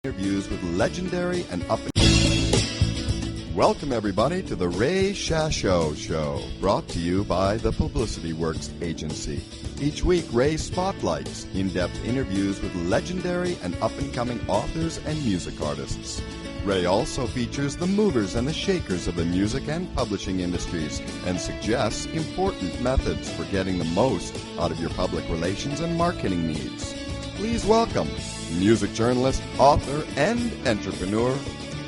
Interviews with legendary and up. Welcome everybody to the Ray Shasho Show, brought to you by the Publicity Works Agency. Each week, Ray spotlights in-depth interviews with legendary and up-and-coming authors and music artists. Ray also features the movers and the shakers of the music and publishing industries and suggests important methods for getting the most out of your public relations and marketing needs. Please welcome music journalist, author, and entrepreneur,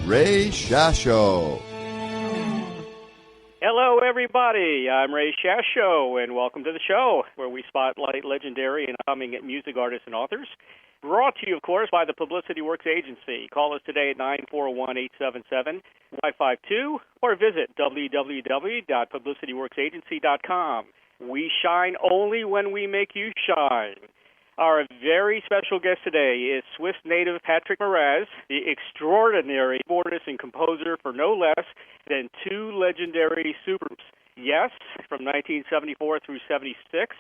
Ray Shasho. Hello, everybody. I'm Ray Shasho, and welcome to the show, where we spotlight legendary and upcoming music artists and authors. Brought to you, of course, by the Publicity Works Agency. Call us today at 941-877-Y52 or visit www.publicityworksagency.com. We shine only when we make you shine. Our very special guest today is Swiss native Patrick Moraz, the extraordinary keyboardist and composer for no less than two legendary supergroups. Yes, from 1974 through 76,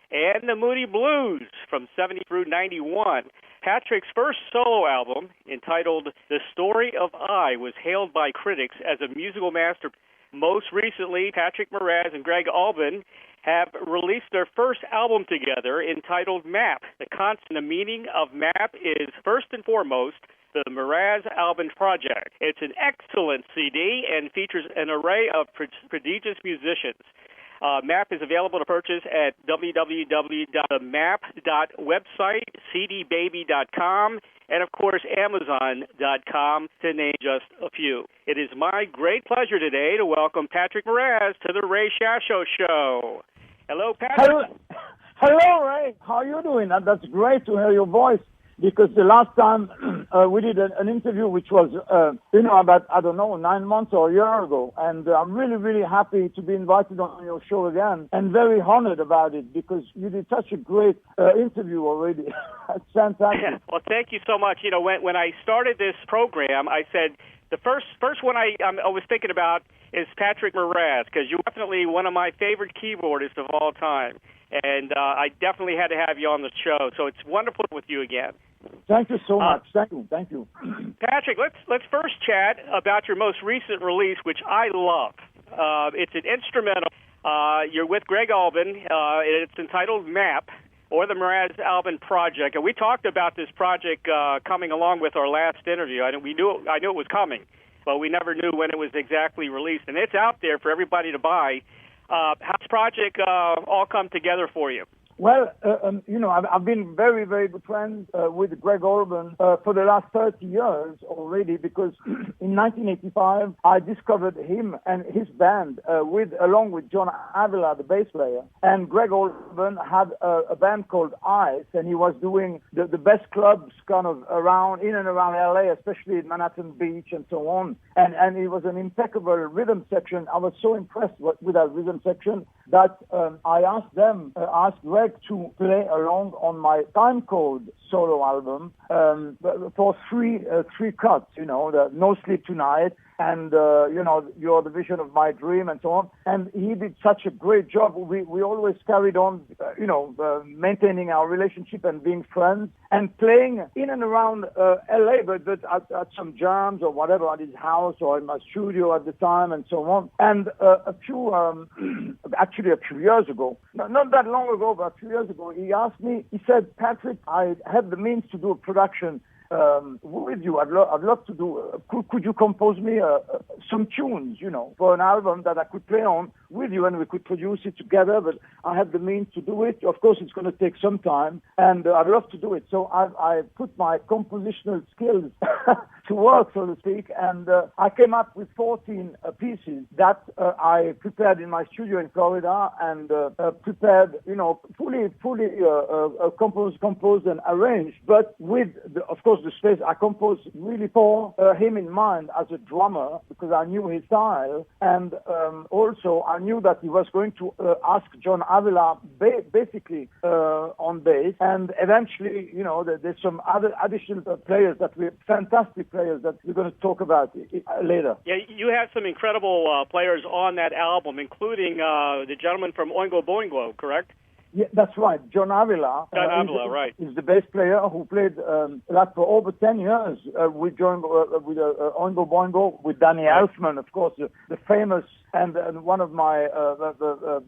and the Moody Blues from 70 through 91. Patrick's first solo album, entitled The Story of I, was hailed by critics as a musical masterpiece. Most recently, Patrick Moraz and Greg Albin have released their first album together entitled Map. The meaning of Map is, first and foremost, the Moraz-Albin Project. It's an excellent CD and features an array of prodigious musicians. Map is available to purchase at www.map.website, cdbaby.com, and, of course, Amazon.com, to name just a few. It is my great pleasure today to welcome Patrick Moraz to the Ray Shasho Show. Hello, Patrick. Hello, Ray. How are you doing? That's great to hear your voice, because the last time we did an interview, which was, about, 9 months or a year ago. And I'm really, really happy to be invited on your show again, and very honored about it, because you did such a great interview already. It's fantastic. Yeah. Well, thank you so much. You know, when I started this program, I said the first one I was thinking about is Patrick Moraz, because you're definitely one of my favorite keyboardists of all time. And I definitely had to have you on the show. So it's wonderful with you again. Thank you so much. Thank you. Patrick, let's first chat about your most recent release, which I love. It's an instrumental. You're with Greg Albin. It's entitled Map, or the Moraz-Albin Project. And we talked about this project coming along with our last interview. I knew it was coming, but we never knew when it was exactly released. And it's out there for everybody to buy. How's this project all come together for you? Well, I've been very, very good friends with Greg Albin for the last 30 years already, because in 1985, I discovered him and his band along with John Avila, the bass player. And Greg Albin had a band called Ice, and he was doing the best clubs kind of in and around LA, especially in Manhattan Beach and so on. And it was an impeccable rhythm section. I was so impressed with that rhythm section that I asked Greg to play along on my Time Code solo album for three cuts, the No Sleep Tonight, and, You're the Vision of My Dream, and so on. And he did such a great job. We always carried on, maintaining our relationship and being friends and playing in and around LA, but at some jams or whatever, at his house or in my studio at the time, and so on. And a few years ago, not that long ago, but a few years ago, he asked me, he said, Patrick, I have the means to do a production with you. I'd love to do. Could you compose me some tunes, for an album that I could play on with you, and we could produce it together? But I have the means to do it. Of course, it's going to take some time, and I'd love to do it. So I put my compositional skills to work, so to speak, and I came up with 14 pieces that I prepared in my studio in Florida, and prepared, fully composed and arranged, but with, of course, the space. I composed really for him in mind as a drummer, because I knew his style, and also I knew that he was going to ask John Avila basically on bass, and eventually, there's some other additional players fantastic players that we're going to talk about later. Yeah, you have some incredible players on that album, including the gentleman from Oingo Boingo, correct? Yeah, that's right. John Avila. Right. Is the bass player who played that for over 10 years with Oingo Boingo, with Danny Elfman, of course, the famous and one of my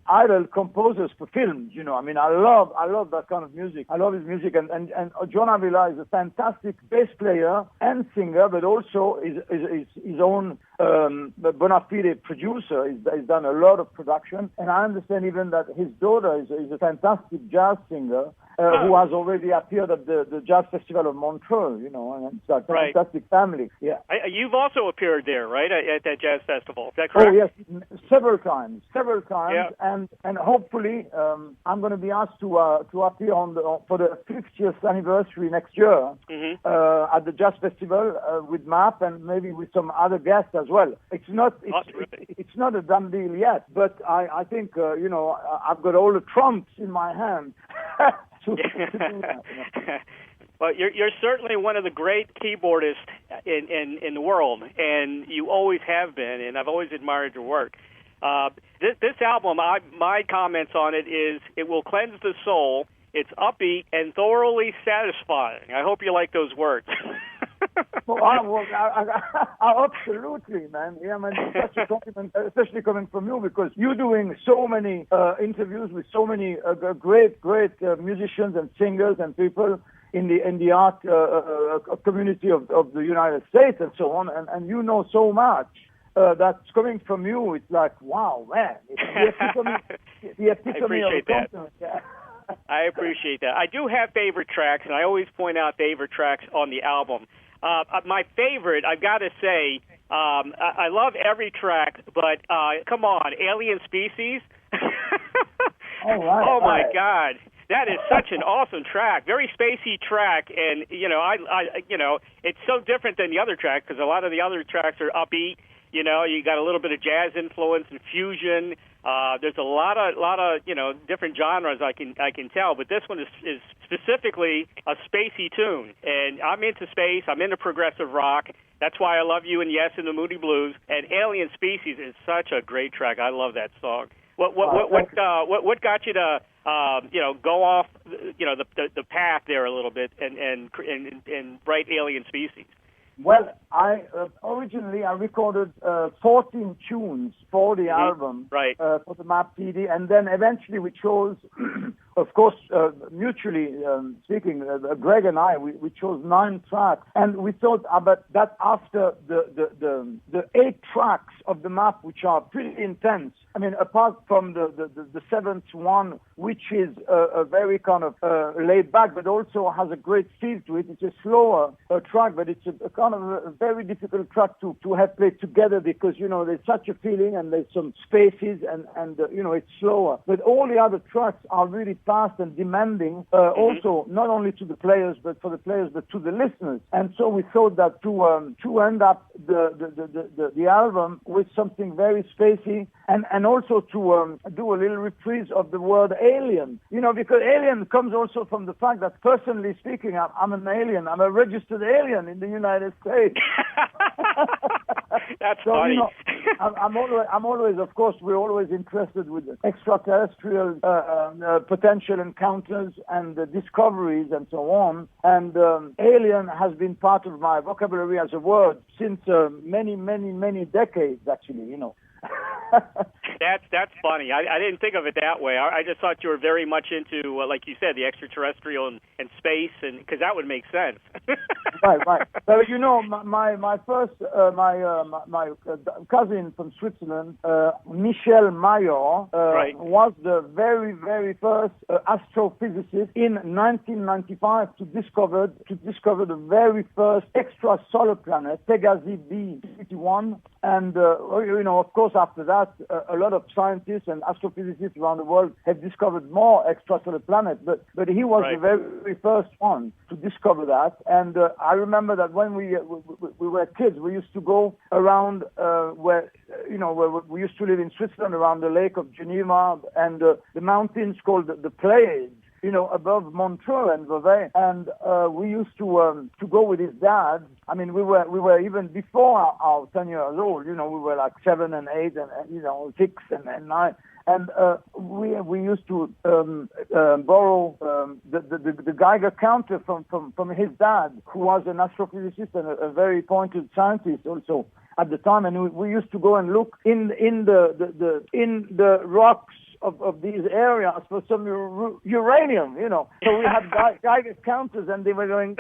idol composers for films. You know, I mean, I love that kind of music. I love his music, and John Avila is a fantastic bass player and singer, but also is his own bona fide producer. He's done a lot of production, and I understand even that his daughter is a fantastic jazz singer who has already appeared at the Jazz Festival of Montreux, you know, and it's a fantastic family. Yeah. You've also appeared there, right, at that jazz festival? Is that correct? Oh, yes, several times, yeah. and hopefully I'm going to be asked to appear for the 50th anniversary next year at the Jazz Festival with MAP and maybe with some other guests as well. It's not a done deal yet, but I think you know, I've got all the trumps in my hand. to do that, you know. Well, you're certainly one of the great keyboardists in the world, and you always have been, and I've always admired your work. This album, my comments on it is it will cleanse the soul, it's upbeat, and thoroughly satisfying. I hope you like those words. Absolutely, man. Yeah, man, it's such a compliment, especially coming from you, because you're doing so many interviews with so many great musicians and singers and people in the art community of the United States and so on, and you know so much. That's coming from you. It's like, wow, man. It's the epitome of compliment. Yeah. I appreciate that. I do have favorite tracks, and I always point out favorite tracks on the album. My favorite, I've got to say, I love every track, but come on, Alien Species. Oh my God, that is such an awesome track, very spacey track, and you know, it's so different than the other tracks because a lot of the other tracks are upbeat. You know, you got a little bit of jazz influence and fusion. There's a lot of you know, different genres I can tell, but this one is specifically a spacey tune, and I'm into space. I'm into progressive rock. That's why I love You and Yes and the Moody Blues. And Alien Species is such a great track. I love that song. What got you to you know, go off you know, the path there a little bit and write Alien Species? Well, originally I recorded 14 tunes for the album, for the MAP CD, and then eventually we chose, of course, mutually speaking, Greg and I, we chose 9 tracks, and we thought about that after the 8 tracks of the MAP, which are pretty intense. I mean, apart from the 7th one, which is a very kind of laid back, but also has a great feel to it. It's a slower track, but it's a kind of a very difficult track to have played together because, you know, there's such a feeling and there's some spaces and you know, it's slower. But all the other tracks are really fast and demanding, also not only to the players, but for the players, but to the listeners. And so we thought that to end up the album with something very spacey and also to do a little reprise of the word alien, you know, because alien comes also from the fact that, personally speaking, I'm an alien. I'm a registered alien in the United States. That's so, funny. You know, I'm always, of course, we're always interested with extraterrestrial potential encounters and discoveries and so on. And alien has been part of my vocabulary as a word since many decades, actually, you know. That's funny. I didn't think of it that way. I just thought you were very much into, like you said, the extraterrestrial and space, and because that would make sense. Right. So you know, my first my cousin from Switzerland, Michel Mayor, was the very first astrophysicist in 1995 to discover the very first extrasolar planet, Pegasi B51, and you know, of course, after that, a lot of scientists and astrophysicists around the world have discovered more extrasolar planets, but he was the very first one to discover that. And I remember that when we were kids, we used to go around where we used to live in Switzerland, around the Lake of Geneva and the mountains called the Pleiades. above Montreux and Vevey, and we used to go with his dad. I mean, we were even before our 10 years old. We were like 7 and 8 and 6 and 9. And we used to borrow the Geiger counter from his dad, who was an astrophysicist and a very pointed scientist also at the time. And we used to go and look in the rocks of these areas for some uranium, So we had Geiger counters, and they were going,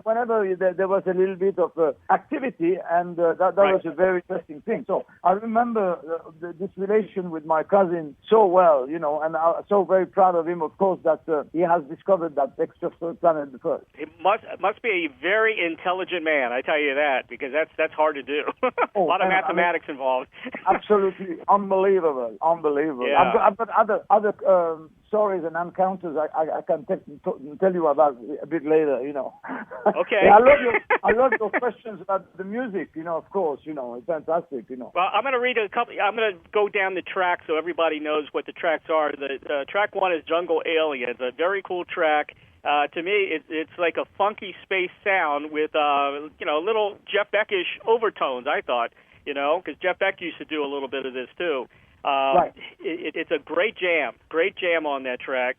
whenever there was a little bit of activity, and that was a very interesting thing. So I remember this relation with my cousin so well, and I'm so very proud of him, of course, that he has discovered that extrasolar planet first. It must be a very intelligent man, I tell you that, because that's hard to do. A lot of mathematics involved. Absolutely. Unbelievable. Yeah. I've got other stories and encounters I can tell you about a bit later, Okay. Yeah, I love your questions about the music, of course, it's fantastic, Well, I'm going to read a couple. I'm going to go down the track so everybody knows what the tracks are. The track 1 is Jungle Aliens, a very cool track. To me, it's like a funky space sound with, little Jeff Beck-ish overtones, I thought. Because Jeff Beck used to do a little bit of this too. Right. It's a great jam on that track.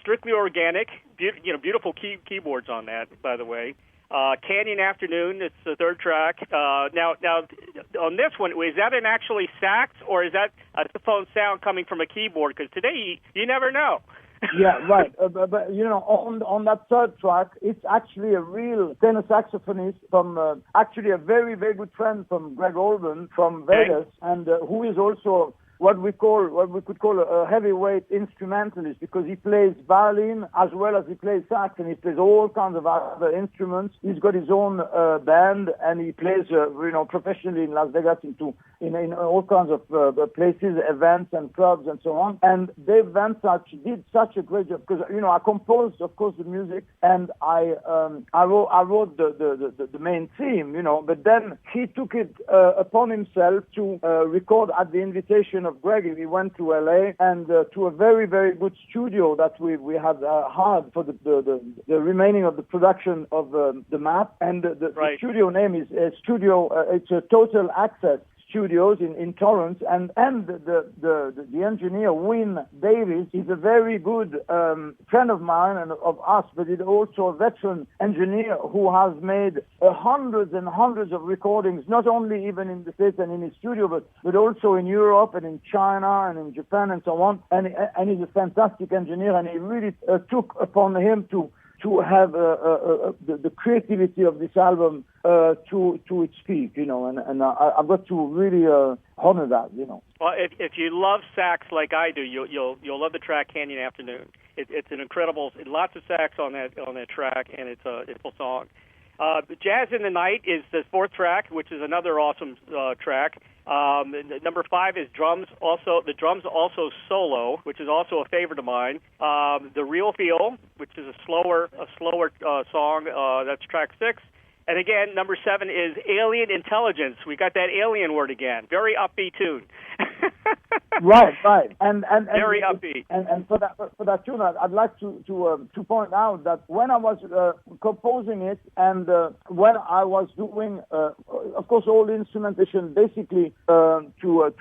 Strictly organic, beautiful keyboards on that, by the way. Canyon Afternoon, it's the third track. Now, on this one, is that an actually sax, or is that a phone sound coming from a keyboard? Because today, you never know. Yeah, right. But on that third track, it's actually a real tenor saxophonist from actually a very, very good friend from Greg Orban from Vegas, and who is also what we could call a heavyweight instrumentalist, because he plays violin as well as he plays sax, and he plays all kinds of other instruments. He's got his own band, and he plays professionally in Las Vegas in all kinds of places, events and clubs and so on. And Dave Vansach did such a great job, because I composed, of course, the music, and I wrote the main theme, but then he took it upon himself to record at the invitation of Greg. We went to LA and to a very, very good studio that we had hired for the remaining of the production of the map. And the studio name is it's a Total Access Studios in Torrance, and the engineer Wynne Davis is a very good friend of mine and of us, but he's also a veteran engineer who has made hundreds and hundreds of recordings, not only even in the States and in his studio, but also in Europe and in China and in Japan and so on. And he's a fantastic engineer, and he really took upon him to have the creativity of this album to its peak, and I've got to really honor that, Well, if you love sax like I do, you'll love the track Canyon Afternoon. It's an incredible, lots of sax on that track, and it's a full song. Jazz in the Night is the fourth track, which is another awesome track. Number 5 is drums. Also, the drums also solo, which is also a favorite of mine. The Real Feel, which is a slower song. That's track 6. And again, number 7 is Alien Intelligence. We got that alien word again. Very upbeat tune. Right. And very upbeat. And for that tune, I'd like to point out that when I was composing it, and when I was doing, of course, all the instrumentation basically to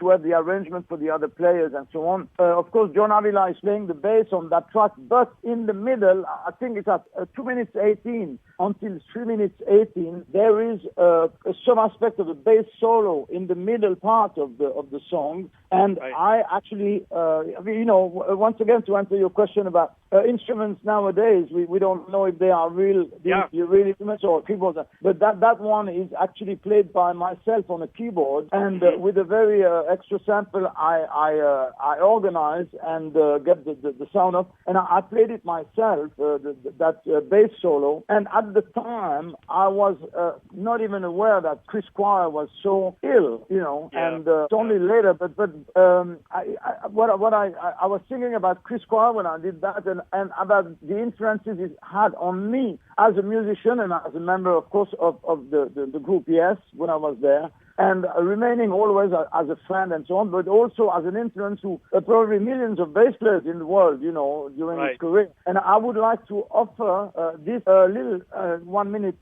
have the arrangement for the other players and so on. Of course, John Avila is playing the bass on that track, but in the middle, I think it's at 2 minutes 18 until 3 minutes 18, there is some aspect of the bass solo in the middle part of the song. And I actually, once again, to answer your question about instruments nowadays, we don't know if they are real instruments or keyboards. But that one is actually played by myself on a keyboard, and with a very extra sample, I organize and get the sound of, and I played it myself, that bass solo. And at the time, I was not even aware that Chris Squire was so ill, and it's only later, but I was thinking about Chris Squire when I did that, and about the influences it had on me as a musician and as a member, of course, of the group Yes when I was there. and remaining always as a friend and so on, but also as an influence to probably millions of bass players in the world, during his career. And I would like to offer this little 1 minute,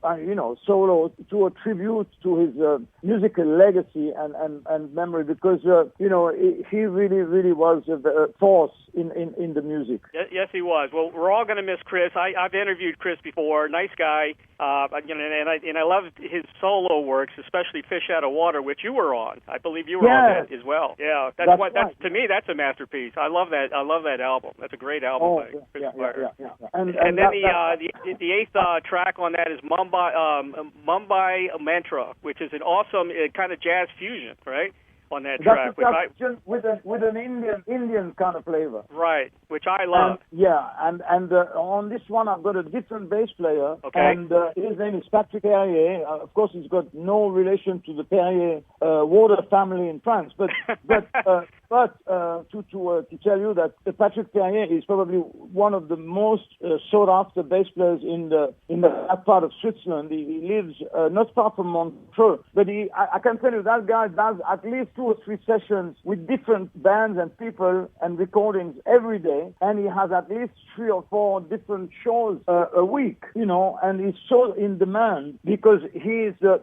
solo to a tribute to his musical legacy and memory, because he really, really was a force in the music. Yes, he was. Well, we're all going to miss Chris. I've interviewed Chris before. Nice guy. And I love his solo works, especially "Fish Out of Water," which you were on. I believe you were on that as well. Yeah, that's right. To me, that's a masterpiece. I love that. I love that album. That's a great album by Chris Squire. Yeah. And then the eighth track on that is Mumbai Mantra, which is an awesome kind of jazz fusion, right? On that track, with an Indian kind of flavor, right? Which I love. And on this one, I've got a different bass player, okay. And his name is Patrick Perrier. Of course, he's got no relation to the Perrier water family in France, but to tell you that Patrick Perrier is probably one of the most sought after bass players in that part of Switzerland. He lives not far from Montreux, but I can tell you that guy does at least 2 or 3 sessions with different bands and people and recordings every day, and he has at least 3 or 4 different shows a week, and he's so in demand because he's the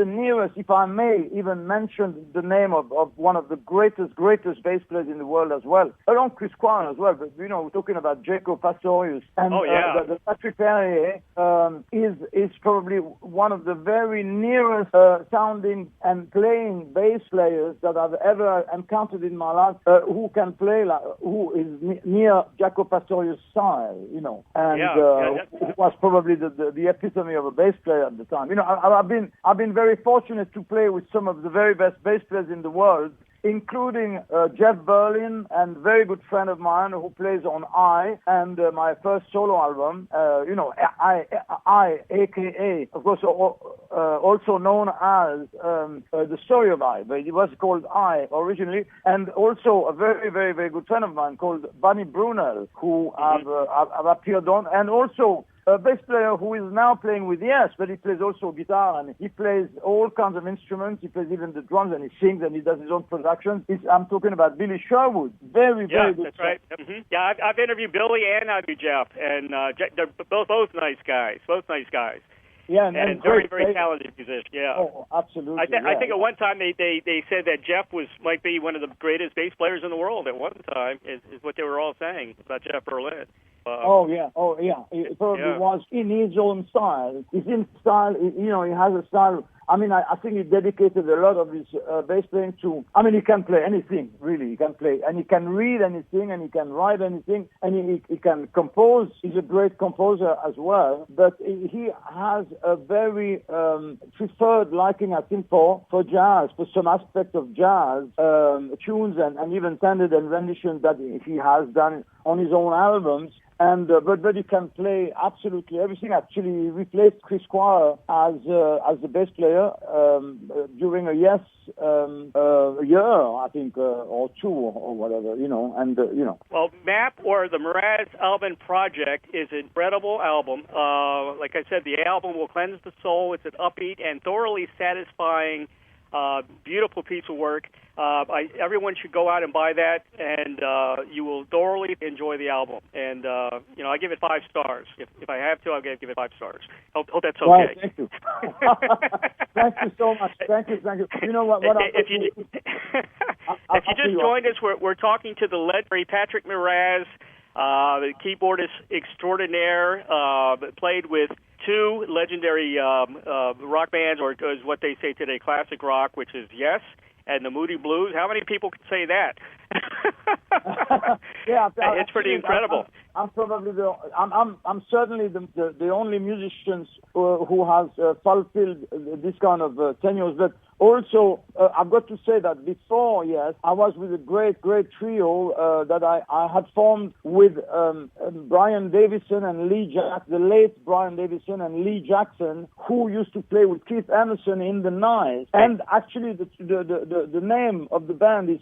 nearest, if I may even mention the name of one of the greatest bass players in the world as well, along Chris Squire as well, but we're talking about Jaco Pastorius, and the Patrick Perrier is probably one of the very nearest sounding and playing bass players that I've ever encountered in my life, who can play who is near Jaco Pastorius' style, and who was probably the epitome of a bass player at the time. I've been very fortunate to play with some of the very best bass players in the world, including Jeff Berlin, and very good friend of mine who plays on I, and my first solo album, I, a.k.a., of course, also known as The Story of I, but it was called I originally, and also a very, very, very good friend of mine called Bunny Brunel, who I've appeared on, and also a bass player who is now playing with Yes, but he plays also guitar, and he plays all kinds of instruments. He plays even the drums, and he sings, and he does his own productions. I'm talking about Billy Sherwood. Very, very good. That's right. Mm-hmm. Yeah, I've interviewed Billy and I've interviewed Jeff, and they're both nice guys. Both nice guys. Yeah, and very, very talented musician. Yeah. Oh, absolutely. I think at one time they said that Jeff might be one of the greatest bass players in the world at one time. Is what they were all saying about Jeff Berlin. He probably was in his own style. He's in style. He has a style. I mean, I think he dedicated a lot of his bass playing to. I mean, he can play anything, really. He can play, and he can read anything, and he can write anything, and he can compose. He's a great composer as well. But he has a very preferred liking, I think, for jazz, for some aspects of jazz tunes, and even standard and renditions that he has done on his own albums. And but he can play absolutely everything. Actually, he replaced Chris Squire as the bass player during a year, I think, or 2 or whatever, Well, MAP, or the Moraz Album Project, is an incredible album. Like I said, the album will cleanse the soul. It's an upbeat and thoroughly satisfying, beautiful piece of work. Everyone should go out and buy that, and you will thoroughly enjoy the album. And I give it 5 stars. If I have to, I'll give it 5 stars. Hope that's okay. Well, thank you. Thank you so much. Thank you. You know what? If you just joined us, we're talking to the legendary Patrick Moraz, the keyboardist extraordinaire, played with 2 legendary rock bands, or as what they say today, classic rock, which is Yes and the Moody Blues. How many people can say that? Yeah, it's pretty incredible. I'm probably I'm certainly the only musicians who has fulfilled this kind of tenures. But also, I've got to say that before, yes, I was with a great trio that I had formed with Brian Davison and the late Brian Davison and Lee Jackson, who used to play with Keith Emerson in the 90s. And actually, the name of the band is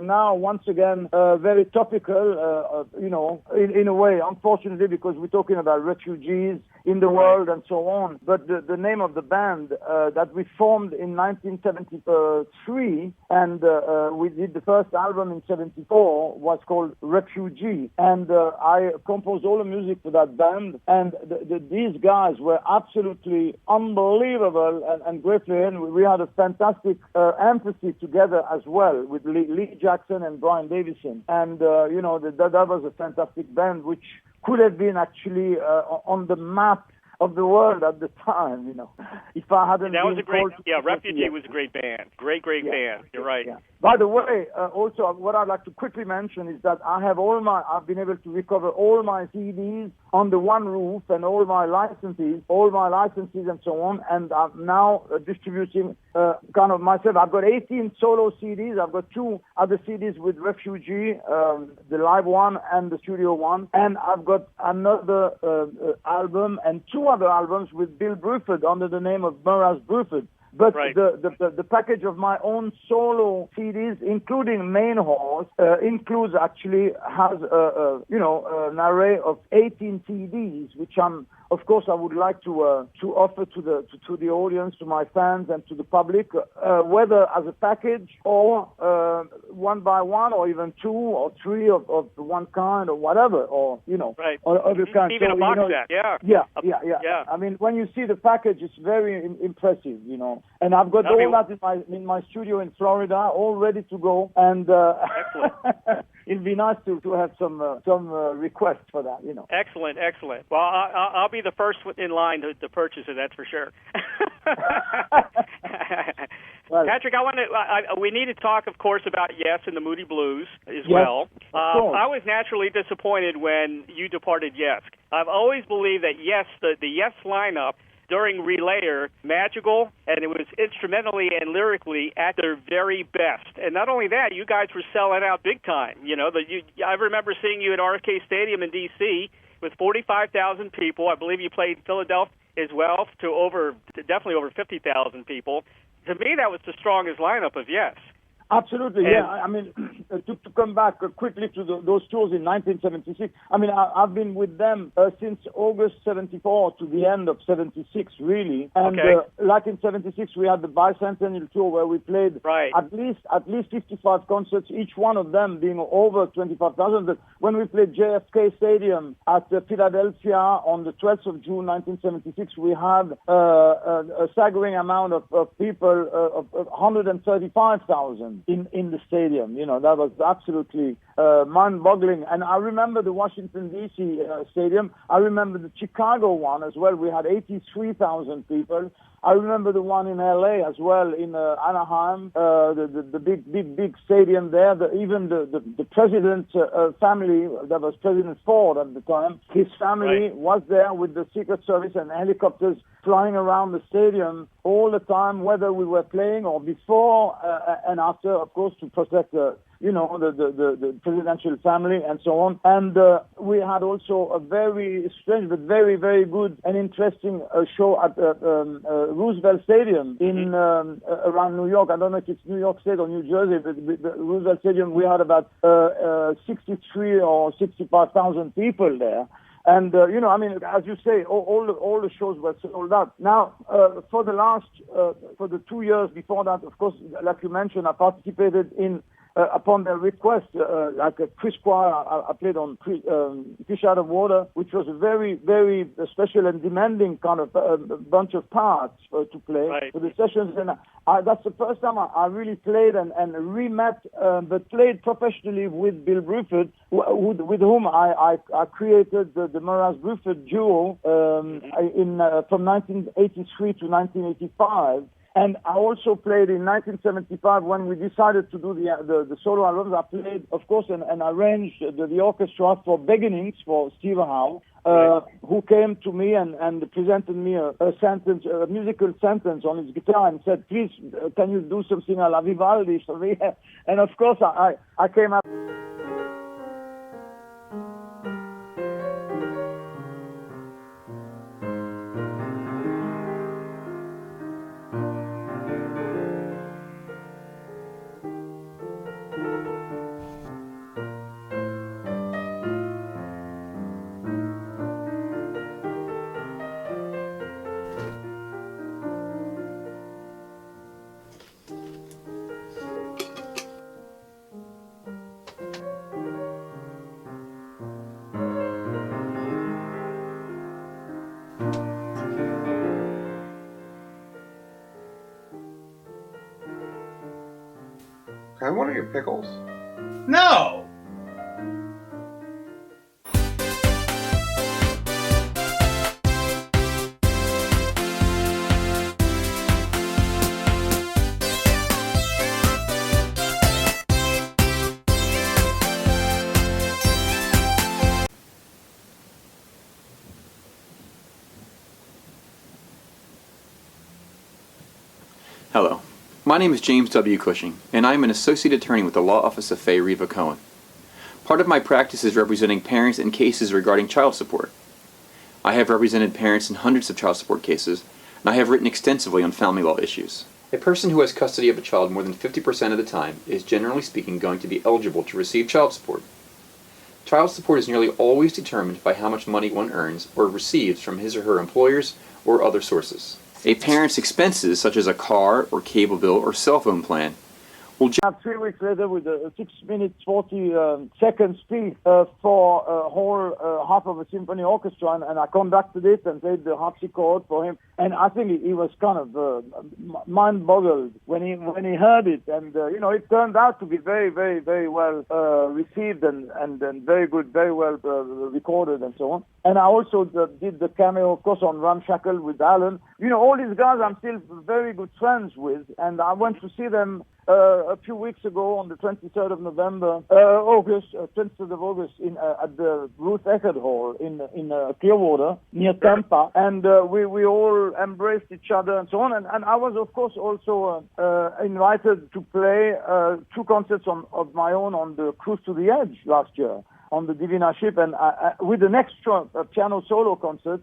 now once again very topical, in a way, unfortunately, because we're talking about refugees in the world and so on. But the name of the band that we formed in 19 1973, and we did the first album in 74, was called Refugee, and I composed all the music for that band, and these guys were absolutely unbelievable and great players. We had a fantastic empathy together as well with Lee Jackson and Brian Davison, and that was a fantastic band which could have been actually on the map of the world at the time, if I hadn't that been was a great, called Refugee was a great band. Great band. You're right. Yeah. By the way, also what I'd like to quickly mention is that I've been able to recover all my CDs under one roof and all my licenses and so on, and I'm now distributing kind of myself. I've got 18 solo CDs. I've got 2 other CDs with Refugee, the live one and the studio one, and I've got another album and 2 other albums with Bill Bruford under the name of Moraz Bruford. But right. the package of my own solo CDs, including Main Horse, includes has an array of 18 CDs, which of course, I would like to offer to the audience, to my fans, and to the public, whether as a package or one by one, or even 2 or 3 of one kind, or whatever, or right. or other kinds. Even so, a box set, yeah. Yeah. I mean, when you see the package, it's very impressive, And I've got all that in my studio in Florida, all ready to go, and it'd be nice to have some requests for that, Excellent. Well, I'll be the first in line to purchase it. That's for sure. Well, Patrick, we need to talk, of course, about Yes and the Moody Blues as well. I was naturally disappointed when you departed Yes. I've always believed that Yes, the Yes lineup during Relayer, magical, and it was instrumentally and lyrically at their very best. And not only that, you guys were selling out big time. I remember seeing you at RFK Stadium in D.C. with 45,000 people. I believe you played Philadelphia as well to definitely over 50,000 people. To me, that was the strongest lineup of Yes. Absolutely, yeah. I mean, to come back quickly to those tours in 1976, I mean, I've been with them since August 74 to the end of 76, really. And like in 76, we had the bicentennial tour where we played at least 55 concerts, each one of them being over 25,000. But when we played JFK Stadium at Philadelphia on the 12th of June 1976, we had a staggering amount of people, of 135,000. In the stadium, that was absolutely mind-boggling. And I remember the Washington D.C. stadium. I remember the Chicago one as well. We had 83,000 people. I remember the one in L.A. as well, in Anaheim, the big stadium there. Even the president's family, that was President Ford at the time, his family was there with the Secret Service and helicopters flying around the stadium all the time, whether we were playing or before and after, of course, to protect the presidential family and so on. And we had also a very strange but very, very good and interesting show at Roosevelt Stadium in around New York. I don't know if it's New York State or New Jersey, but the Roosevelt Stadium, we had about 63 or 65,000 people there. And, I mean, as you say, all the shows were sold out. Now, for the 2 years before that, of course, like you mentioned, I participated in, upon their request, like a Chris Choir, I played on Fish Out of Water, which was a very, very special and demanding kind of bunch of parts to play for the sessions. And that's the first time I really played and re-met, but played professionally with Bill Bruford, with whom I created the Moraz Bruford duo from 1983 to 1985. And I also played in 1975 when we decided to do the solo albums. I played, of course, and arranged the orchestra for Beginnings for Steve Howe, who came to me and presented me a musical sentence on his guitar and said, "Please, can you do something a la Vivaldi for me?" And of course, I came up. Can I have one of your pickles? No! Hello, my name is James W. Cushing, and I am an associate attorney with the Law Office of Faye Reva Cohen. Part of my practice is representing parents in cases regarding child support. I have represented parents in hundreds of child support cases, and I have written extensively on family law issues. A person who has custody of a child more than 50% of the time is generally speaking going to be eligible to receive child support. Child support is nearly always determined by how much money one earns or receives from his or her employers or other sources. A parent's expenses, such as a car or cable bill or cell phone plan, will 3 weeks later with a 6 minutes 40 second speech for a whole half of a symphony orchestra, and I conducted it and played the harpsichord for him, and I think he was kind of mind boggled when he heard it, and it turned out to be very, very, very well received and very good, very well recorded and so on. And I also did the cameo, of course, on Ramshackle with Alan. All these guys I'm still very good friends with, and I went to see them a few weeks ago on the 23rd of August at the Ruth Eckerd Hall in Clearwater near Tampa, and we all embraced each other and so on. And I was, of course, also invited to play 2 concerts of my own on the Cruise to the Edge last year on the Divina ship, and with an extra piano solo concert,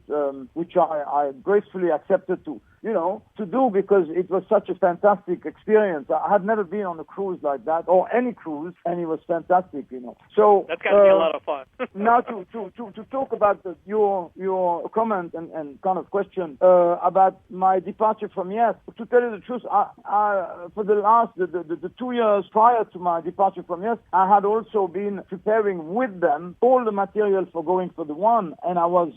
which I gracefully accepted to do because it was such a fantastic experience. I had never been on a cruise like that, or any cruise, and it was fantastic, So that's got to be a lot of fun. Now to talk about your comment and kind of question about my departure from Yes. To tell you the truth, I for the last the 2 years prior to my departure from Yes, I had also been preparing with them all the material for Going for the One, and I was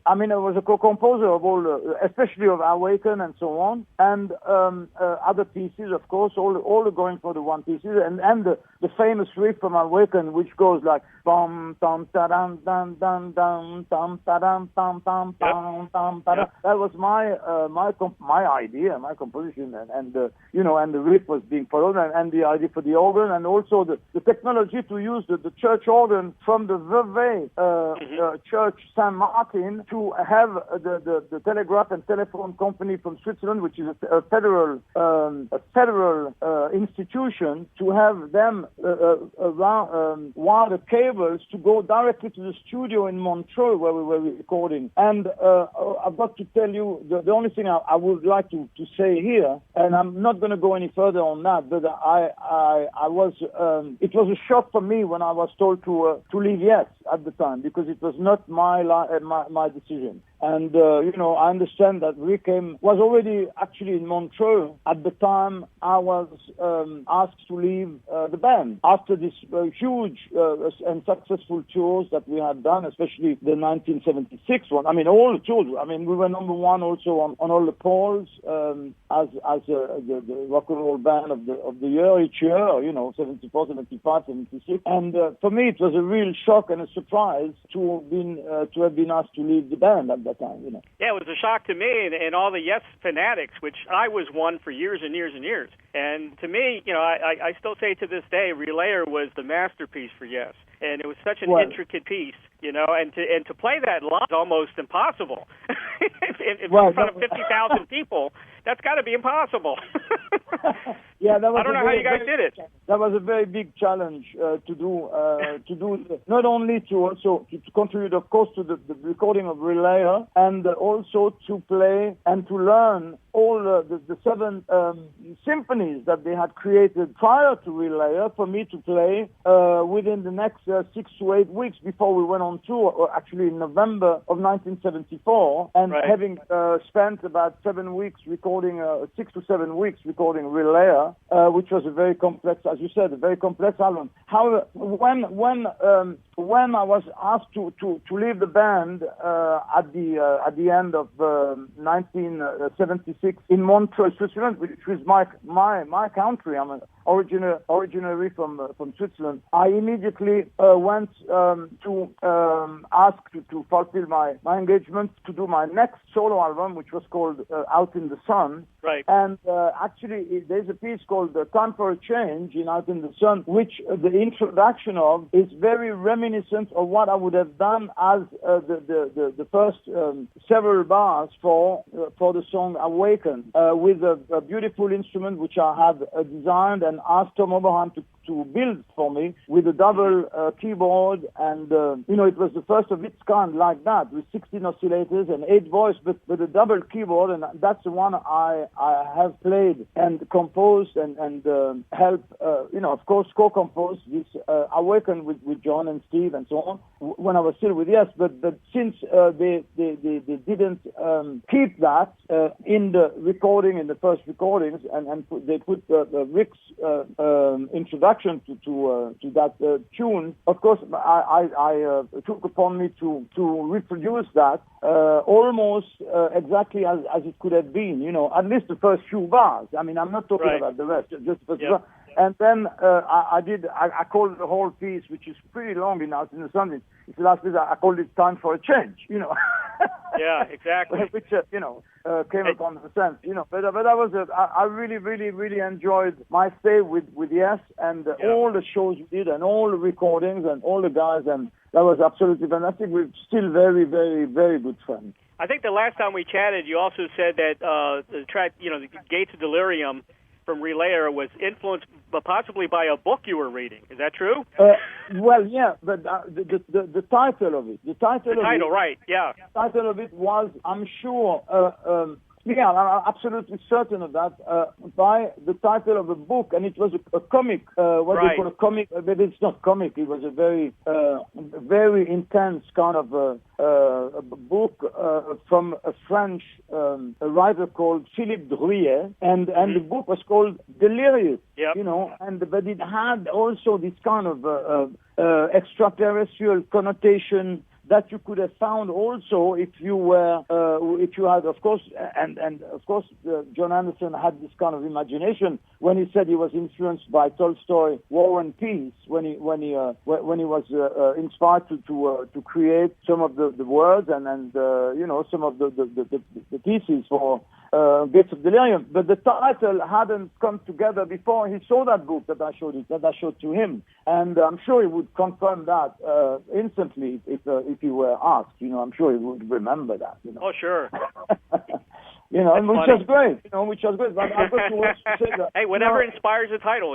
I was a co-composer of all, especially of Awaken and so on, and other pieces, of course, all the Going for the One pieces, and the famous riff from Awaken, which goes like bum tam ta dam dam dam dam tam ta dam tam tam tam tam ta dam. That was my idea, my composition, and the riff was being followed, and the idea for the organ, and also the technology to use the church organ from the Vevey Church Saint Martin to have the telegraph and telephone company from Switzerland, which is a federal institution, to have them wire the cables to go directly to the studio in Montreux where we were recording. And I've got to tell you, the only thing I would like to say here, and I'm not going to go any further on that, but I was it was a shock for me when I was told to leave Yes at the time, because it was not my decision. And, I understand that Rick was already actually in Montreux at the time I was asked to leave the band. After this huge and successful tours that we had done, especially the 1976 one. All the tours. We were number one also on all the polls as the rock and roll band of the year each year, 74, 75, 76. And for me, it was a real shock and a surprise to have been asked to leave the band at that time. Yeah, it was a shock to me and all the Yes fanatics, which I was one for years and years and years. And to me, I still say to this day, Relayer was the masterpiece for Yes. And it was such an intricate piece, and to play that live is almost impossible. in front of 50,000 people, that's got to be impossible. Yeah, that was I don't know how you guys did it. That was a very big challenge to do not only to contribute, of course, to the recording of Relayer, and also to play and to learn all the 7 symphonies that they had created prior to Relayer for me to play within the next 6 to 8 weeks before we went on tour, or actually in November of 1974, and having spent about 7 weeks recording, 6 to 7 weeks recording Relayer, which was a very complex, as you said, a very complex album. However, when I was asked to leave the band at the end of 1976 in Montreux, Switzerland, which was my country. I'm originally from Switzerland. I immediately went to ask to fulfill my engagement to do my next solo album, which was called Out in the Sun. Right. And actually, there's a piece called Time for a Change in Out in the Sun, which the introduction of is very reminiscent of what I would have done as the first several bars for the song Awaken, with a beautiful instrument which I had designed and asked Tom Oberheim to build for me, with a double keyboard, and it was the first of its kind like that, with 16 oscillators and 8 voices, but with a double keyboard, and that's the one I have played and composed and helped, of course, co-compose this Awaken with John and Steve and so on when I was still with Yes, but since they didn't keep that in the recording, in the first recordings, and they put Rick's introduction to that tune. Of course, I took upon me to reproduce that almost exactly as it could have been. At least the first few bars. I mean, I'm not talking about the rest, just the first bars. And then I called the whole piece, which is pretty long Out in the Sun. It's the last piece. I called it Time for a Change. Yeah, exactly. Which came upon the sense. But I was I really, really, really enjoyed my stay with Yes, and all the shows we did and all the recordings and all the guys, and that was absolutely fantastic. We're still very, very, very good friends. I think the last time we chatted, you also said that the track, the Gates of Delirium from Relayer was influenced possibly by a book you were reading. Is that true? Well, yeah, but the title of it. The title, right, yeah. The title of it was, I'm sure, I'm absolutely certain of that, by the title of a book, and it was a comic, what they call a comic, but it's not comic, it was a very, very intense kind of a book from a French writer called Philippe Drouillet, and the book was called Delirious, but it had also this kind of extraterrestrial connotation that you could have found also if you had, of course, and of course, John Anderson had this kind of imagination when he said he was influenced by Tolstoy, War and Peace, when he was inspired to create some of the words and some of the pieces for Gates of Delirium. But the title hadn't come together before he saw that book that I showed to him, and I'm sure he would confirm that instantly if he were asked. I'm sure he would remember that. Oh, sure. Which was great. But I've got to also say that. Hey, whatever inspires the title,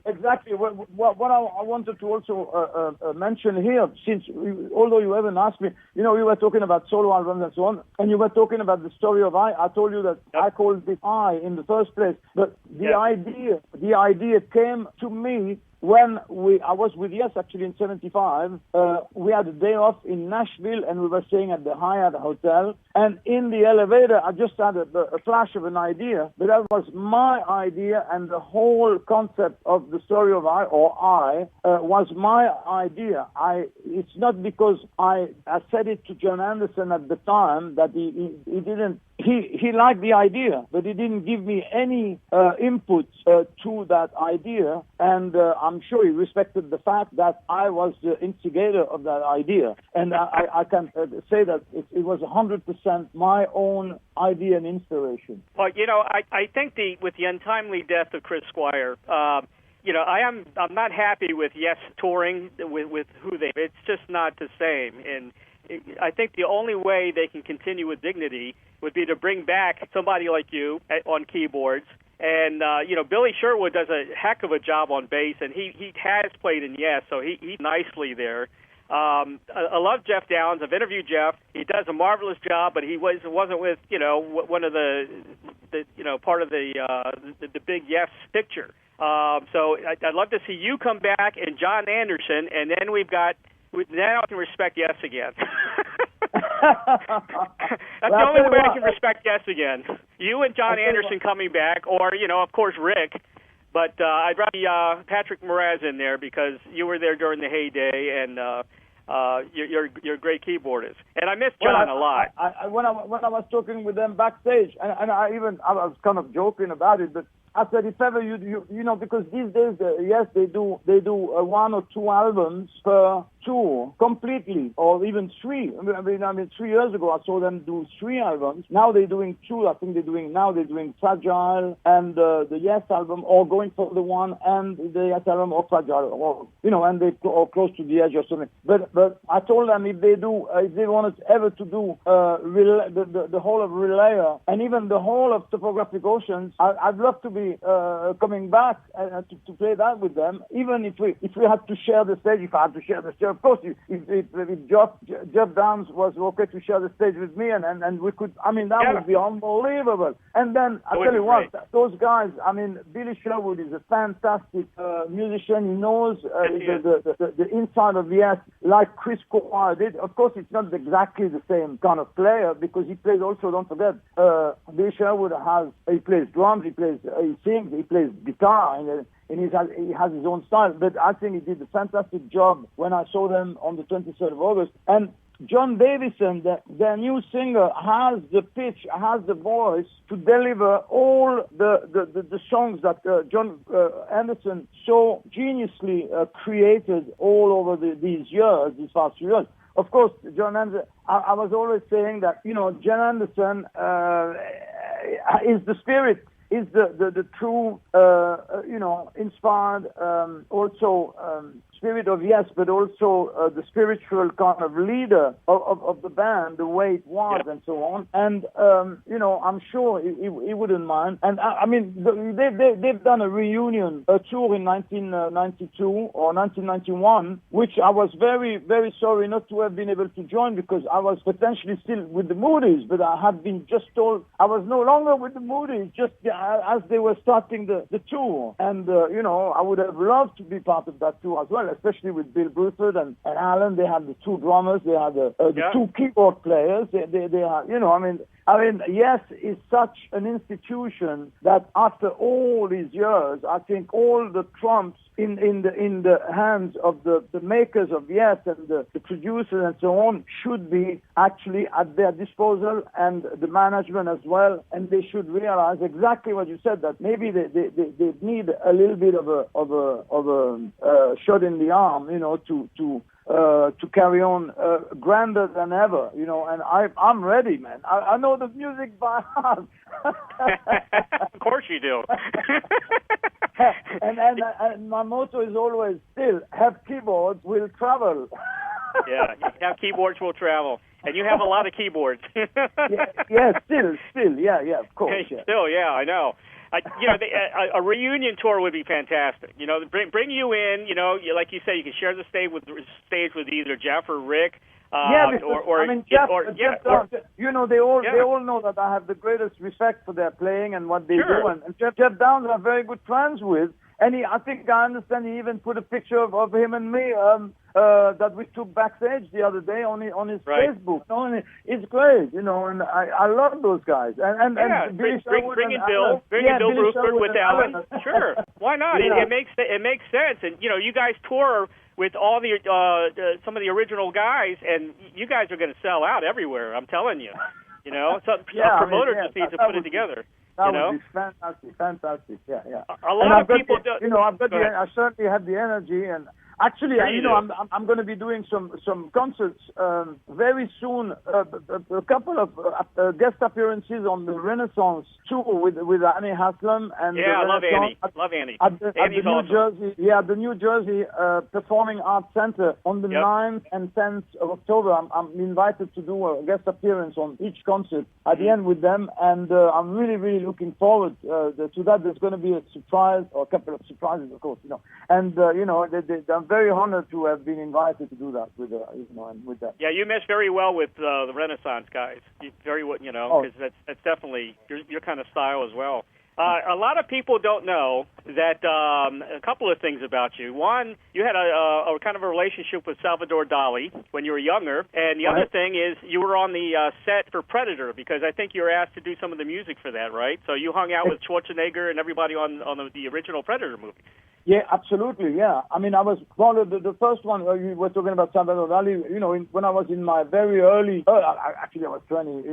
Exactly. What I wanted to also mention here, since although you haven't asked me, we were talking about solo albums and so on, and you were talking about the story of I. I told you that I called it I in the first place, but the idea came to me when I was with Yes, actually in 75, we had a day off in Nashville, and we were staying at the Hyatt Hotel. And in the elevator, I just had a flash of an idea, but that was my idea, and the whole concept of the story of I was my idea. It's not because I said it to John Anderson at the time that he didn't. He liked the idea, but he didn't give me any input to that idea, and I'm sure he respected the fact that I was the instigator of that idea. And I can say that it was 100% my own idea and inspiration. Well, I think with the untimely death of Chris Squire, I'm not happy with Yes touring with who they. It's just not the same, and I think the only way they can continue with dignity would be to bring back somebody like you on keyboards. And, Billy Sherwood does a heck of a job on bass, and he has played in Yes, so he's nicely there. I love Jeff Downs. I've interviewed Jeff. He does a marvelous job, but he wasn't with, one of the part of the big Yes picture. So I'd love to see you come back and John Anderson, and then we've got Now I can respect Yes again. That's Well, the only way I what, can respect Yes again. You and John Anderson coming back, or of course Rick. But I'd rather Patrick Moraz in there because you were there during the heyday, and you're a great keyboardist. And I miss John a lot. When I was talking with them backstage, and I was kind of joking about it, but I said, if ever you because these days, yes, they do 1 or 2 albums per tour completely, or even 3. I mean, 3 years ago I saw them do 3 albums. Now they're doing 2. I think they're doing Fragile and the Yes album, or going for the one and the Yes album, or Fragile, or and they or Close to the Edge or something. But I told them if they wanted ever to do the whole of Relayer and even the whole of Topographic Oceans, I'd love to be coming back to play that with them, even if we had to share the stage. If I had to share the stage, of course, if Jeff Downs was okay to share the stage with me, and we could, I mean, that would be unbelievable. And then I tell you what, those guys, I mean, Billy Sherwood is a fantastic musician. He knows the inside of Yes, like Chris Coire did. Of course, it's not exactly the same kind of player because he plays also. Don't forget, Billy Sherwood he plays drums, he sings, he plays guitar, and he has his own style. But I think he did a fantastic job when I saw them on the 23rd of August. And John Davison, their new singer, has the pitch, has the voice to deliver all the songs that John Anderson so geniusly created all over these past few years. Of course, John Anderson, I was always saying that, John Anderson is the spirit, is the true, inspired, also spirit of Yes, but also the spiritual kind of leader of the band, the way it was, and so on. And I'm sure he wouldn't mind. And I mean, they've done a reunion, a tour in 1992 or 1991, which I was very, very sorry not to have been able to join because I was potentially still with the Moody's, but I had been just told I was no longer with the Moody's just as they were starting the tour. And I would have loved to be part of that tour as well, especially with Bill Bruford and Alan. They had the 2 drummers, they had the 2 keyboard players. They had, I mean, Yes is such an institution that after all these years, I think all the trumps in the hands of the makers of Yes and the producers and so on should be actually at their disposal, and the management as well. And they should realize exactly what you said, that maybe they need a little bit of a shot in the arm, to carry on grander than ever, and I'm ready, man. I know the music by heart. Of course you do. and my motto is always still, have keyboards, will travel. Yeah, have keyboards, will travel. And you have a lot of keyboards. Still, of course. Yeah. Still, yeah, I know. A reunion tour would be fantastic. Bring you in. Like you say, you can share the stage with either Jeff or Rick. Jeff, they all know that I have the greatest respect for their playing and what they do, and Jeff Downs I'm very good friends with, and I think I understand he even put a picture of him and me that we took backstage the other day on his Facebook. It's great, and I love those guys. And bring in Bill Bruford with Alan. Sure, why not? Yeah. It makes sense, and you guys tour with all the some of the original guys, and you guys are going to sell out everywhere. I'm telling you. Some promoter just needs to put it together. That would be fantastic. Yeah. A lot of people do. I certainly have the energy, and actually, I'm going to be doing some concerts very soon. A couple of guest appearances on the Renaissance tour with Annie Haslam and I love Annie. Love Annie. At the New Jersey Performing Arts Center on the 9th and 10th of October. I'm invited to do a guest appearance on each concert at the end with them, and I'm really, really looking forward to that. There's going to be a surprise, or a couple of surprises, of course, and I'm very honored to have been invited to do that with that. Yeah, you mesh very well with the Renaissance guys. Because that's definitely your kind of style as well. A lot of people don't know that a couple of things about you. One, you had a kind of a relationship with Salvador Dali when you were younger, and the other thing is you were on the set for Predator, because I think you were asked to do some of the music for that, right? So you hung out with Schwarzenegger and everybody on the original Predator movie. Yeah, absolutely, yeah. I mean, I was one of the first one, you were talking about Salvador Dali, when I was in my very early, actually I was 20,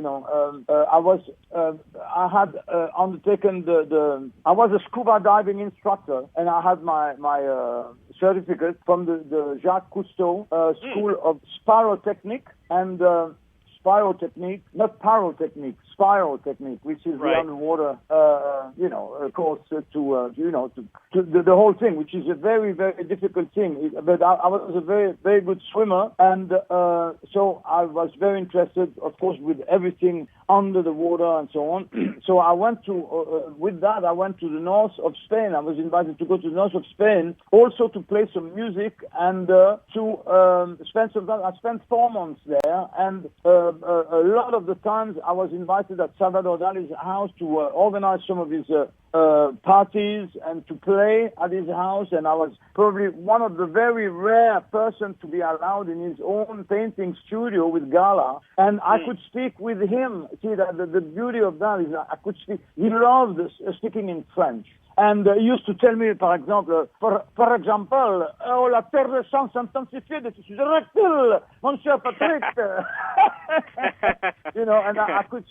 I had undertaken I was a scuba diving instructor, and I had my certificate from the Jacques Cousteau School of Spirotechnique, and Spirotechnique, not pyrotechnique, spirotechnique, which is the underwater, course to the whole thing, which is a very, very difficult thing. But I was a very, very good swimmer, and so I was very interested, of course, with everything under the water and so on. So I went to, with that, I went to the north of Spain. I was invited to go to the north of Spain, also to play some music and to spend some time. I spent 4 months there, and a lot of the times I was invited at Salvador Dali's house to organize some of his parties and to play at his house, and I was probably one of the very rare persons to be allowed in his own painting studio with Gala, and I could speak with him. See, the beauty of that is I could speak. He loved speaking in French. And he used to tell me, for example, oh, la terre de sang s'intensifie de tissus rectile, mon cher Patrick. And I could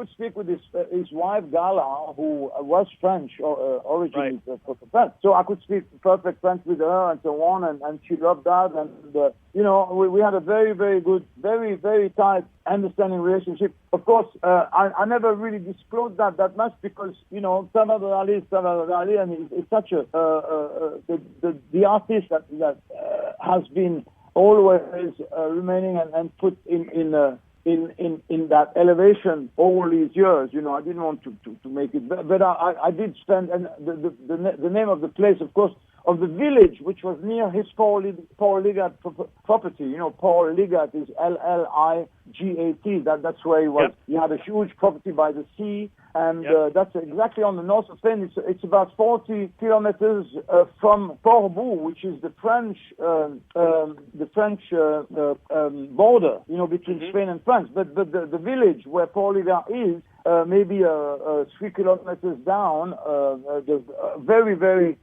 speak with his wife Gala, who was French originally from France. So I could speak perfect French with her and so on, and she loved that. And we had a very, very good, very, very tight understanding relationship. Of course, I never really disclosed that much because Salvador Dali, and it's such the artist that has been always remaining and put in that elevation all these years. I didn't want to make it, but I did spend, and the name of the place, of course, of the village, which was near his Paul Ligat property. Paul Ligat is Ligat. That's where he was. Yep. He had a huge property by the sea, and that's exactly on the north of Spain. It's about 40 kilometers from Portbou, which is the French border, between Spain and France. But the village where Paul Ligat is, maybe 3 kilometers down, very, very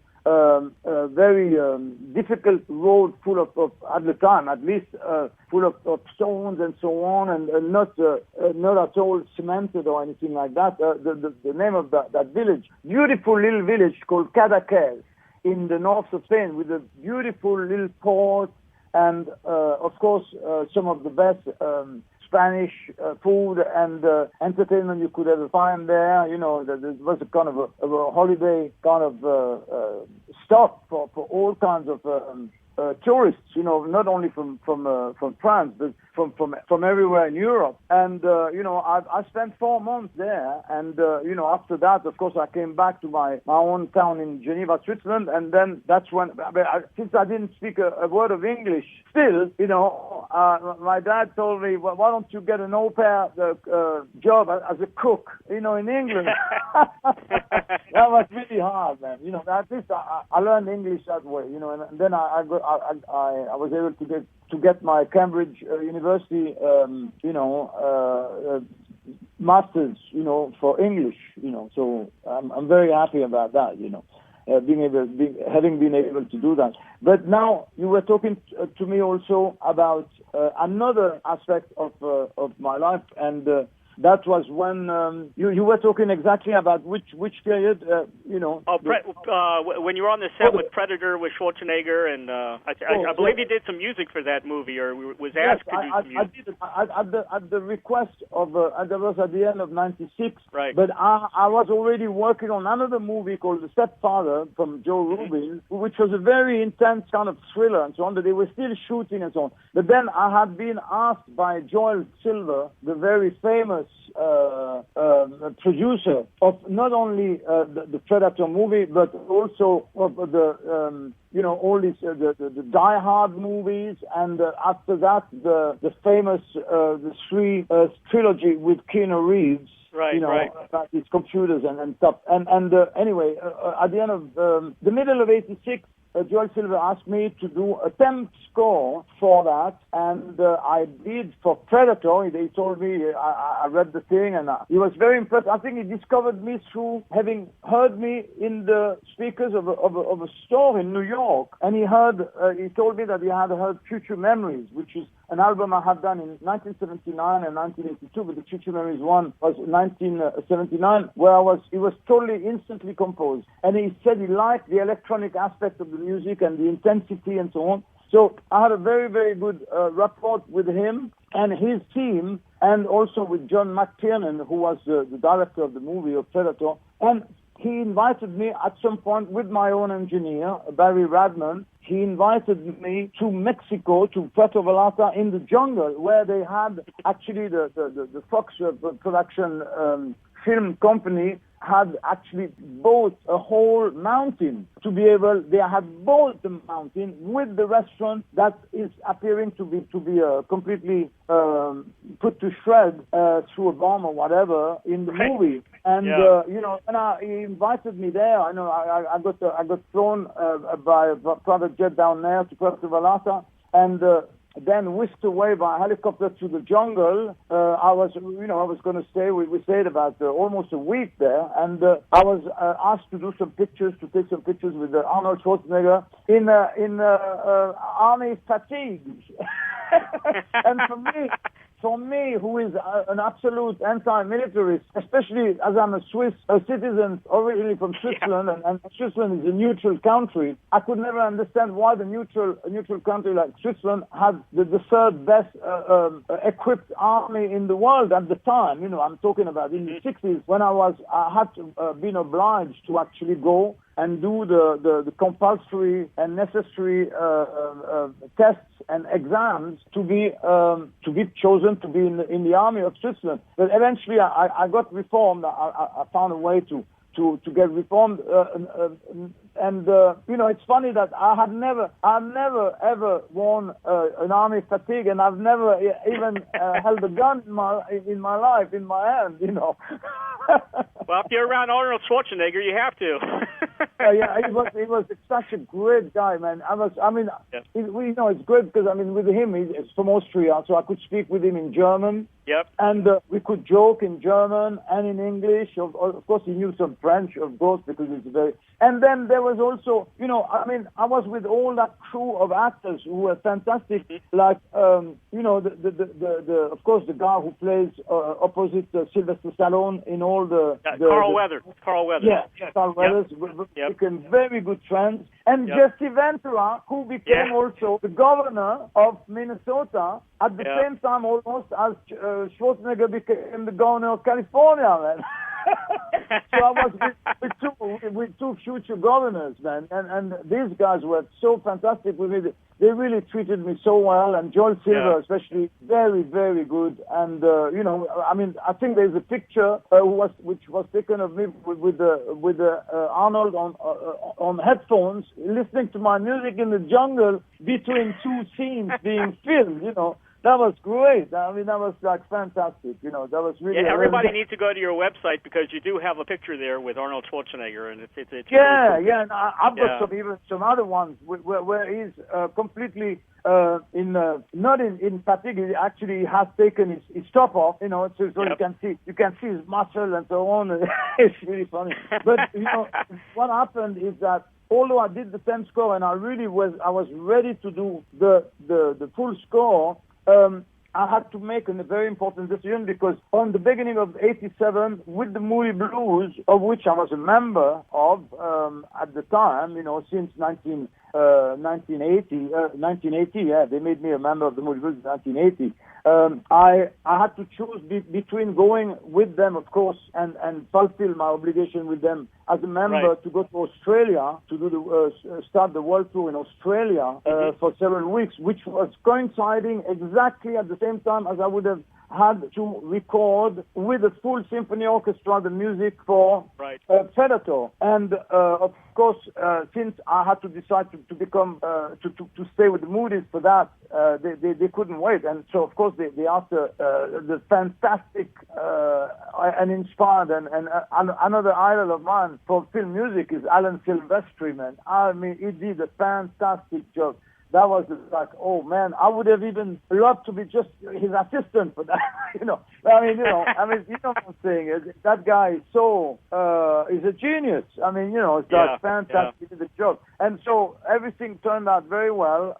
difficult road full of at the time, at least, full of stones and so on, and not at all cemented or anything like that. The name of that village, beautiful little village called Cadaqués in the north of Spain, with a beautiful little port and, of course, some of the best Spanish food and entertainment you could ever find there. There was a kind of a holiday kind of stop for all kinds of tourists. Not only from France, but from everywhere in Europe. And I spent 4 months there, and after that, of course, I came back to my own town in Geneva, Switzerland, and then that's when, since I didn't speak a word of English, still, my dad told me, well, why don't you get an au pair job as a cook, in England. That was really hard, man. At least I learned English that way, and then I was able to get my Cambridge University, masters, for English, so I'm very happy about that, having been able to do that. But now you were talking to me also about another aspect of my life, and that was when you were talking exactly about which period, when you were on the set with Predator with Schwarzenegger, and I believe you did some music for that movie, or was asked to do some music. I did at the request of, that was at the end of '96. Right. But I was already working on another movie called The Stepfather from Joe Rubin, which was a very intense kind of thriller and so on. But they were still shooting and so on. But then I had been asked by Joel Silver, the very famous producer of not only the Predator movie, but also of the all these the Die Hard movies, and after that the famous the 3 trilogy with Keanu Reeves. Right, right. About these computers and stuff. And anyway, at the end of the middle of '86, Joel Silver asked me to do a temp score for that, and I did for Predator. He told me, I read the thing, and he was very impressed. I think he discovered me through having heard me in the speakers of a store in New York, and he told me that he had heard Future Memories, which is an album I had done in 1979 and 1982, but the Future Memories one was 1979, where it was totally instantly composed. And he said he liked the electronic aspect of the music and the intensity and so on. So I had a very, very good rapport with him and his team, and also with John McTiernan, who was the director of the movie of Predator. And he invited me at some point with my own engineer, Barry Radman. He invited me to Mexico, to Puerto Vallarta in the jungle, where they had actually the Fox production film company had actually bought a whole mountain to be able. They had bought the mountain with the restaurant that is appearing to be completely put to shred through a bomb or whatever in the movie. And he invited me there. I know I got flown by a private jet down there to Puerto Vallarta, and then whisked away by a helicopter to the jungle. I was going to stay. We stayed about almost a week there, and I was asked to take some pictures with Arnold Schwarzenegger in army fatigues. And for me, who is an absolute anti-militarist, especially as I'm a Swiss citizen originally from Switzerland, and Switzerland is a neutral country, I could never understand why a neutral country like Switzerland had the third best equipped army in the world at the time. I'm talking about in the 60s, when I had been obliged to actually go and do the compulsory and necessary tests and exams to be chosen to be in the army of Switzerland. But eventually, I got reformed. I found a way to get reformed. It's funny that I've never ever worn an army fatigue, and I've never even held a gun in my life in my hand. Well, if you're around Arnold Schwarzenegger, you have to. He was such a great guy, man. It's great because with him, he's from Austria, so I could speak with him in German. Yep. And we could joke in German and in English. Of course, he knew some French, of course, because it's very. And then there was also, I was with all that crew of actors who were fantastic. Like, of course, the guy who plays opposite Sylvester Stallone in all the Carl Weathers. Yeah, Carl Weathers. Yep. Became very good friends. And Jesse Ventura, who became also the governor of Minnesota at the same time almost as Schwarzenegger became the governor of California, man. So I was with two future governors, man, and these guys were so fantastic with me. They really treated me so well, and Joel Silver especially, very, very good. And I think there's a picture which was taken of me with Arnold on headphones, listening to my music in the jungle between two scenes being filmed. That was great. That was fantastic. That was really. Yeah, everybody needs to go to your website because you do have a picture there with Arnold Schwarzenegger, and it's really cool. And I've got some other ones where he's completely not in fatigue. He actually has taken his top off. So you can see his muscle and so on. It's really funny. But what happened is that, although I did the 10 score and I was ready to do the full score, I had to make a very important decision, because on the beginning of '87, with the Moody Blues, of which I was a member of at the time, since 1980, they made me a member of the Moody Blues in 1980. I had to choose between going with them, of course, and fulfill my obligation with them as a member to go to Australia to do start the world tour in Australia for several weeks, which was coinciding exactly at the same time as I would have had to record with a full symphony orchestra the music for Predator. And of course, since I had to decide to become to stay with the Moody's for that, they couldn't wait, and so of course they asked the fantastic and inspired. And another idol of mine for film music is Alan Silvestri, man. I mean, he did a fantastic job. That was like, oh man, I would have even loved to be just his assistant for that. You know what I'm saying? That guy is so, he's a genius. I mean, it's like fantastic, he did the job. And so everything turned out very well.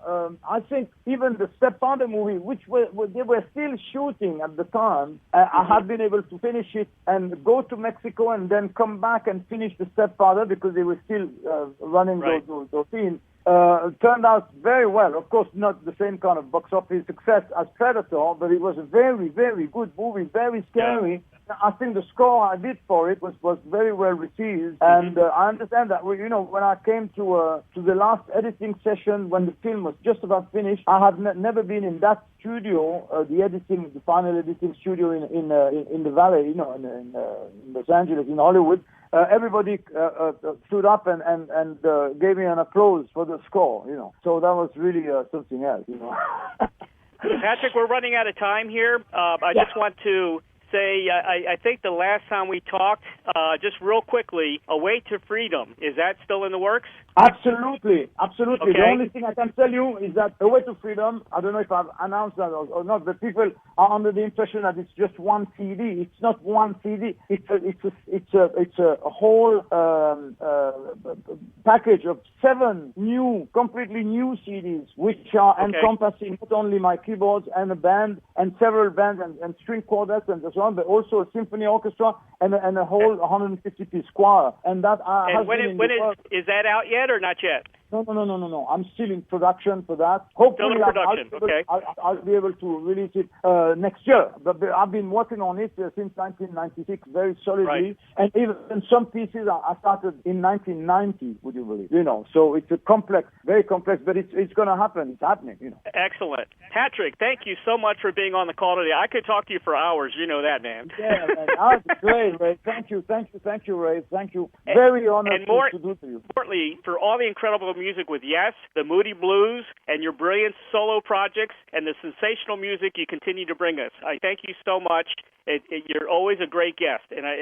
I think even the Stepfather movie, which they were still shooting at the time, I had been able to finish it and go to Mexico and then come back and finish the Stepfather because they were still running those scenes. Turned out very well. Of course, not the same kind of box office success as Predator, but it was a very, very good movie, very scary. Yeah. I think the score I did for it was very well received, and I understand that. When I came to the last editing session when the film was just about finished, I had never been in that studio, the final editing studio in the Valley, in Los Angeles, in Hollywood. Everybody stood up and gave me an applause for the score, So that was really something else, Patrick, we're running out of time here. I just want to say, I think the last time we talked, just real quickly, A Way to Freedom, is that still in the works? Absolutely. Okay. The only thing I can tell you is that A Way to Freedom, I don't know if I've announced that or not, but people are under the impression that it's just one CD. It's not one CD. It's a whole package of 7 completely new CDs, which are encompassing not only my keyboards and a band and several bands and string quartets and so on, but also a symphony orchestra and a whole 150-piece choir. And that is that out yet or not yet? No. I'm still in production for that. Hopefully, still in production. I'll be able to release it next year. But I've been working on it since 1996, very solidly. Right. And even some pieces I started in 1990. Would you believe? So it's very complex, but it's going to happen. It's happening. Excellent, Patrick. Thank you so much for being on the call today. I could talk to you for hours. You know that, man. Yeah, man. That was great, Ray. Thank you, Ray. Thank you. Very honored to do to you. Importantly, for all the incredible music with Yes, the Moody Blues, and your brilliant solo projects, and the sensational music you continue to bring us. I thank you so much. You're always a great guest, and I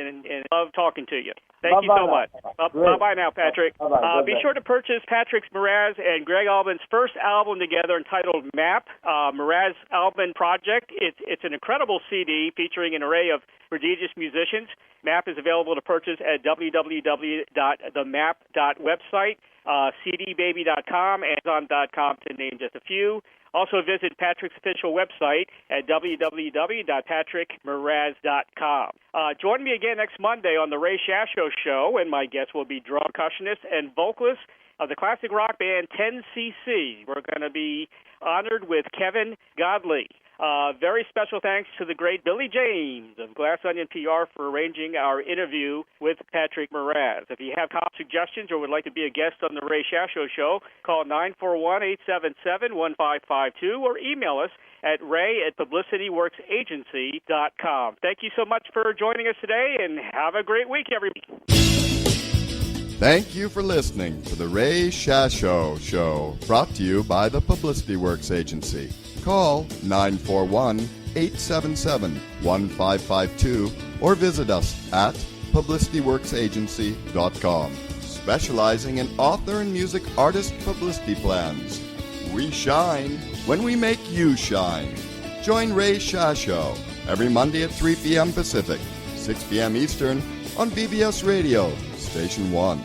love talking to you. Thank you so much. Bye-bye now, Patrick. Be sure to purchase Patrick Moraz and Greg Albin's first album together entitled MAP, Moraz Albin Project. It's an incredible CD featuring an array of prodigious musicians. MAP is available to purchase at www.themap.website, cdbaby.com, Amazon.com, to name just a few. Also visit Patrick's official website at www.patrickmoraz.com. Join me again next Monday on the Ray Shasho Show, and my guest will be drum percussionist and vocalist of the classic rock band 10cc. We're going to be honored with Kevin Godley. Very special thanks to the great Billy James of Glass Onion PR for arranging our interview with Patrick Moraz. If you have comment suggestions or would like to be a guest on the Ray Shasho Show, call 941-877-1552 or email us at ray@publicityworksagency.com. Thank you so much for joining us today, and have a great week, everybody. Thank you for listening to the Ray Shasho Show, brought to you by the Publicity Works Agency. Call 941-877-1552 or visit us at publicityworksagency.com, specializing in author and music artist publicity plans. We shine when we make you shine. Join Ray Shasho every Monday at 3 p.m. Pacific, 6 p.m. Eastern on BBS Radio, Station 1.